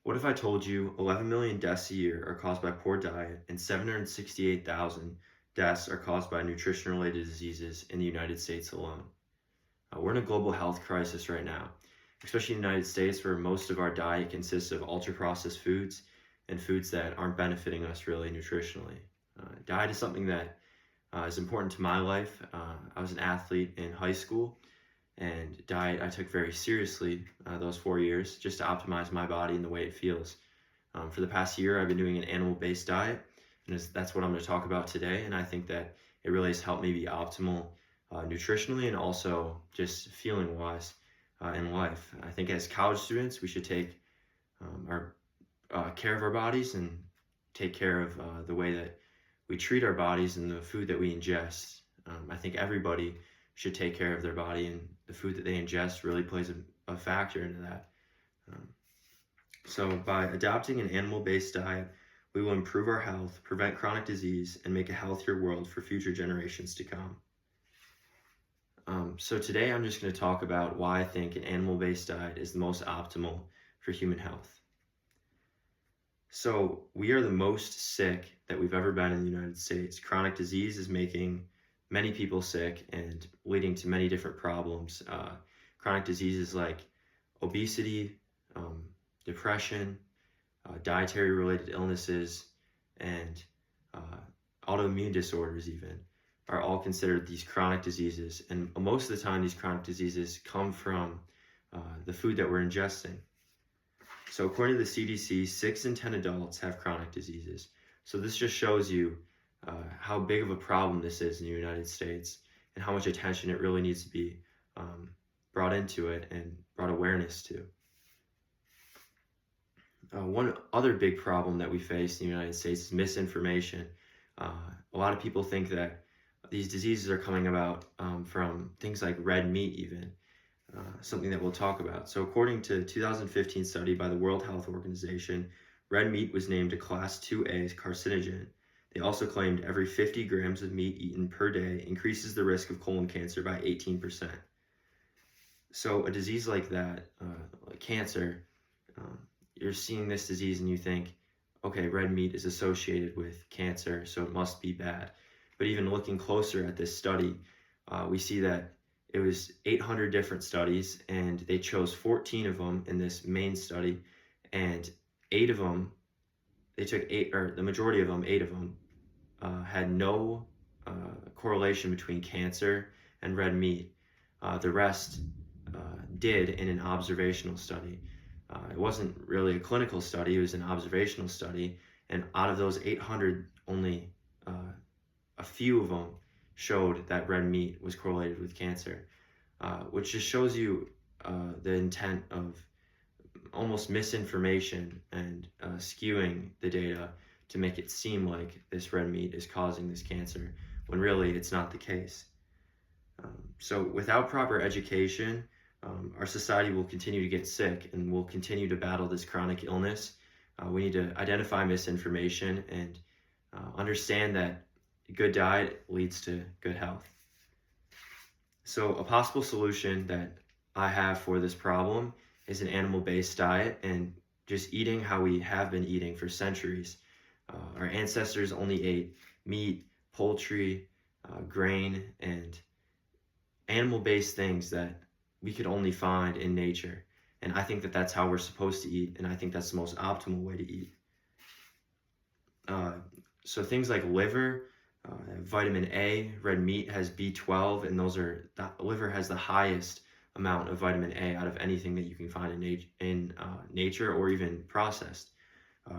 What if I told you 11 million deaths a year are caused by poor diet and 768,000 deaths are caused by nutrition-related diseases in the United States alone? We're in a global health crisis right now, especially in the United States where most of our diet consists of ultra-processed foods and foods that aren't benefiting us really nutritionally. Diet is something that is important to my life. I was an athlete in high school, and diet I took very seriously those 4 years just to optimize my body and the way it feels. For the past year, I've been doing an animal-based diet, and that's what I'm going to talk about today. And I think that it really has helped me be optimal nutritionally and also just feeling wise in life. I think as college students, we should take our care of our bodies and take care of the way that we treat our bodies and the food that we ingest. I think everybody should take care of their body, and the food that they ingest really plays a factor into that. So by adopting an animal-based diet, we will improve our health, prevent chronic disease, and make a healthier world for future generations to come. So today I'm just going to talk about why I think an animal-based diet is the most optimal for human health. So we are the most sick that we've ever been in the United States. Chronic disease is making many people sick and leading to many different problems. Chronic diseases like obesity, depression, dietary related illnesses, and autoimmune disorders even are all considered these chronic diseases. And most of the time these chronic diseases come from the food that we're ingesting. So according to the CDC, 6 in 10 adults have chronic diseases. So this just shows you how big of a problem this is in the United States and how much attention it really needs to be brought into it and brought awareness to. One other big problem that we face in the United States is misinformation. A lot of people think that these diseases are coming about from things like red meat even, something that we'll talk about. So according to a 2015 study by the World Health Organization, red meat was named a Class 2A carcinogen. They also claimed every 50 grams of meat eaten per day increases the risk of colon cancer by 18%. So a disease like that, like cancer, you're seeing this disease and you think, okay, red meat is associated with cancer, so it must be bad. But even looking closer at this study, we see that it was 800 different studies, and they chose 14 of them in this main study, and 8 of them, they took 8, or the majority of them, 8 of them, had no correlation between cancer and red meat. The rest did in an observational study. It wasn't really a clinical study, it was an observational study, and out of those 800, only a few of them showed that red meat was correlated with cancer, which just shows you the intent of almost misinformation and skewing the data to make it seem like this red meat is causing this cancer, when really it's not the case. So without proper education, our society will continue to get sick and will continue to battle this chronic illness. We need to identify misinformation and understand that good diet leads to good health. So a possible solution that I have for this problem is an animal-based diet and just eating how we have been eating for centuries. Our ancestors only ate meat, poultry, grain, and animal-based things that we could only find in nature. And I think that that's how we're supposed to eat, and I think that's the most optimal way to eat. So things like liver, vitamin A, red meat has B12, and liver has the highest amount of vitamin A out of anything that you can find in nature or even processed.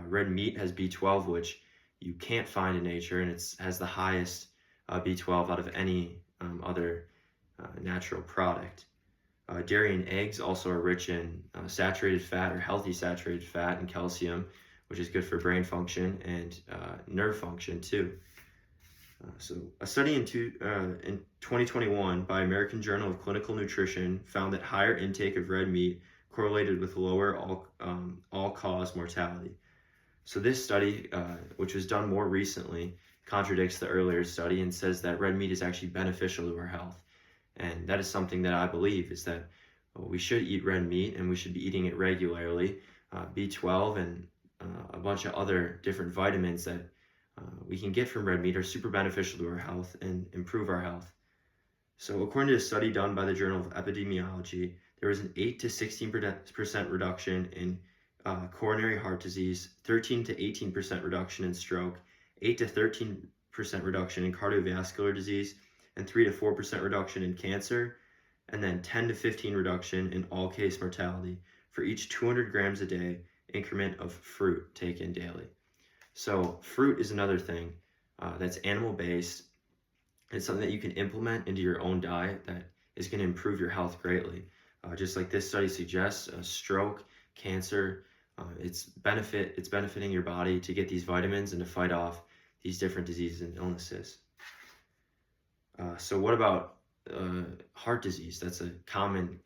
Red meat has B12, which you can't find in nature, and it has the highest B12 out of any other natural product. Dairy and eggs also are rich in saturated fat or healthy saturated fat and calcium, which is good for brain function and nerve function too. So a study in 2021 by American Journal of Clinical Nutrition found that higher intake of red meat correlated with lower all-cause mortality. So this study, which was done more recently, contradicts the earlier study and says that red meat is actually beneficial to our health. And that is something that I believe, is that we should eat red meat and we should be eating it regularly. B12, and a bunch of other different vitamins that we can get from red meat are super beneficial to our health and improve our health. So according to a study done by the Journal of Epidemiology, there was an 8 to 16% reduction in coronary heart disease, 13 to 18% reduction in stroke, 8 to 13% reduction in cardiovascular disease, and 3 to 4% reduction in cancer, and then 10 to 15 reduction in all-case mortality for each 200 grams a day increment of fruit taken daily. So fruit is another thing that's animal-based. It's something that you can implement into your own diet that is going to improve your health greatly. Just like this study suggests, stroke, cancer, it's benefiting your body to get these vitamins and to fight off these different diseases and illnesses. So what about heart disease? That's a common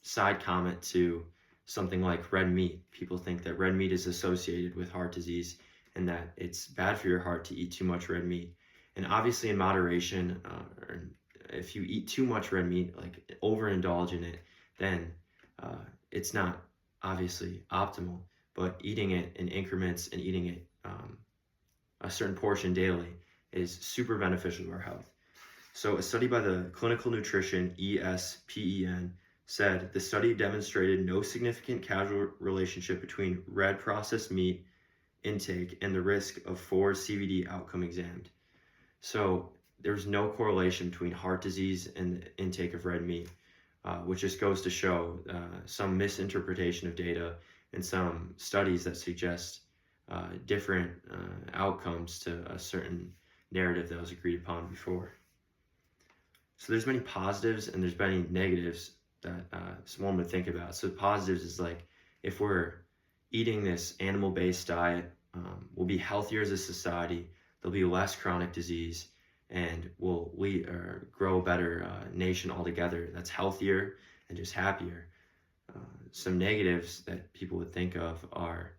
side comment to something like red meat. People think that red meat is associated with heart disease and that it's bad for your heart to eat too much red meat. And obviously in moderation, or if you eat too much red meat, like overindulge in it, then it's not obviously optimal. But eating it in increments and eating it a certain portion daily is super beneficial to our health. So a study by the Clinical Nutrition ESPEN said the study demonstrated no significant causal relationship between red processed meat intake and the risk of 4 CVD outcome examined. So there's no correlation between heart disease and the intake of red meat, which just goes to show some misinterpretation of data and some studies that suggest different outcomes to a certain narrative that was agreed upon before. So there's many positives and there's many negatives that someone would think about. So positives is like, if we're eating this animal-based diet, we'll be healthier as a society, there'll be less chronic disease, and we'll grow a better nation altogether that's healthier and just happier. Some negatives that people would think of are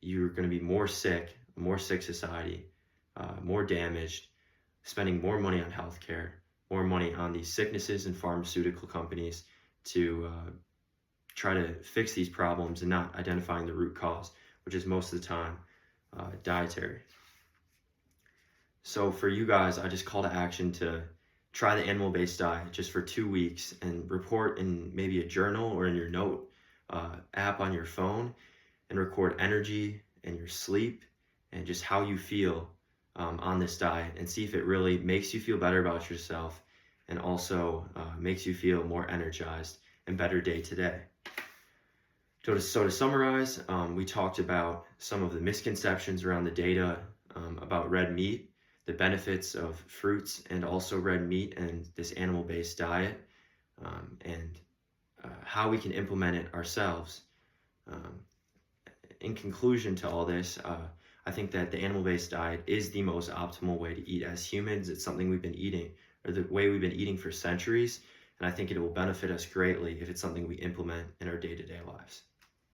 you're going to be more sick, a more sick society, more damaged, spending more money on healthcare, more money on these sicknesses and pharmaceutical companies to try to fix these problems and not identifying the root cause, which is most of the time dietary. So for you guys, I just call to action to try the animal-based diet just for 2 weeks and report in maybe a journal or in your note app on your phone and record energy and your sleep and just how you feel on this diet, and see if it really makes you feel better about yourself and also makes you feel more energized and better day to day. So to summarize, we talked about some of the misconceptions around the data about red meat, the benefits of fruits and also red meat and this animal-based diet, and how we can implement it ourselves. In conclusion to all this, I think that the animal-based diet is the most optimal way to eat as humans. It's something we've been eating, or the way we've been eating for centuries, and I think it will benefit us greatly if it's something we implement in our day-to-day lives.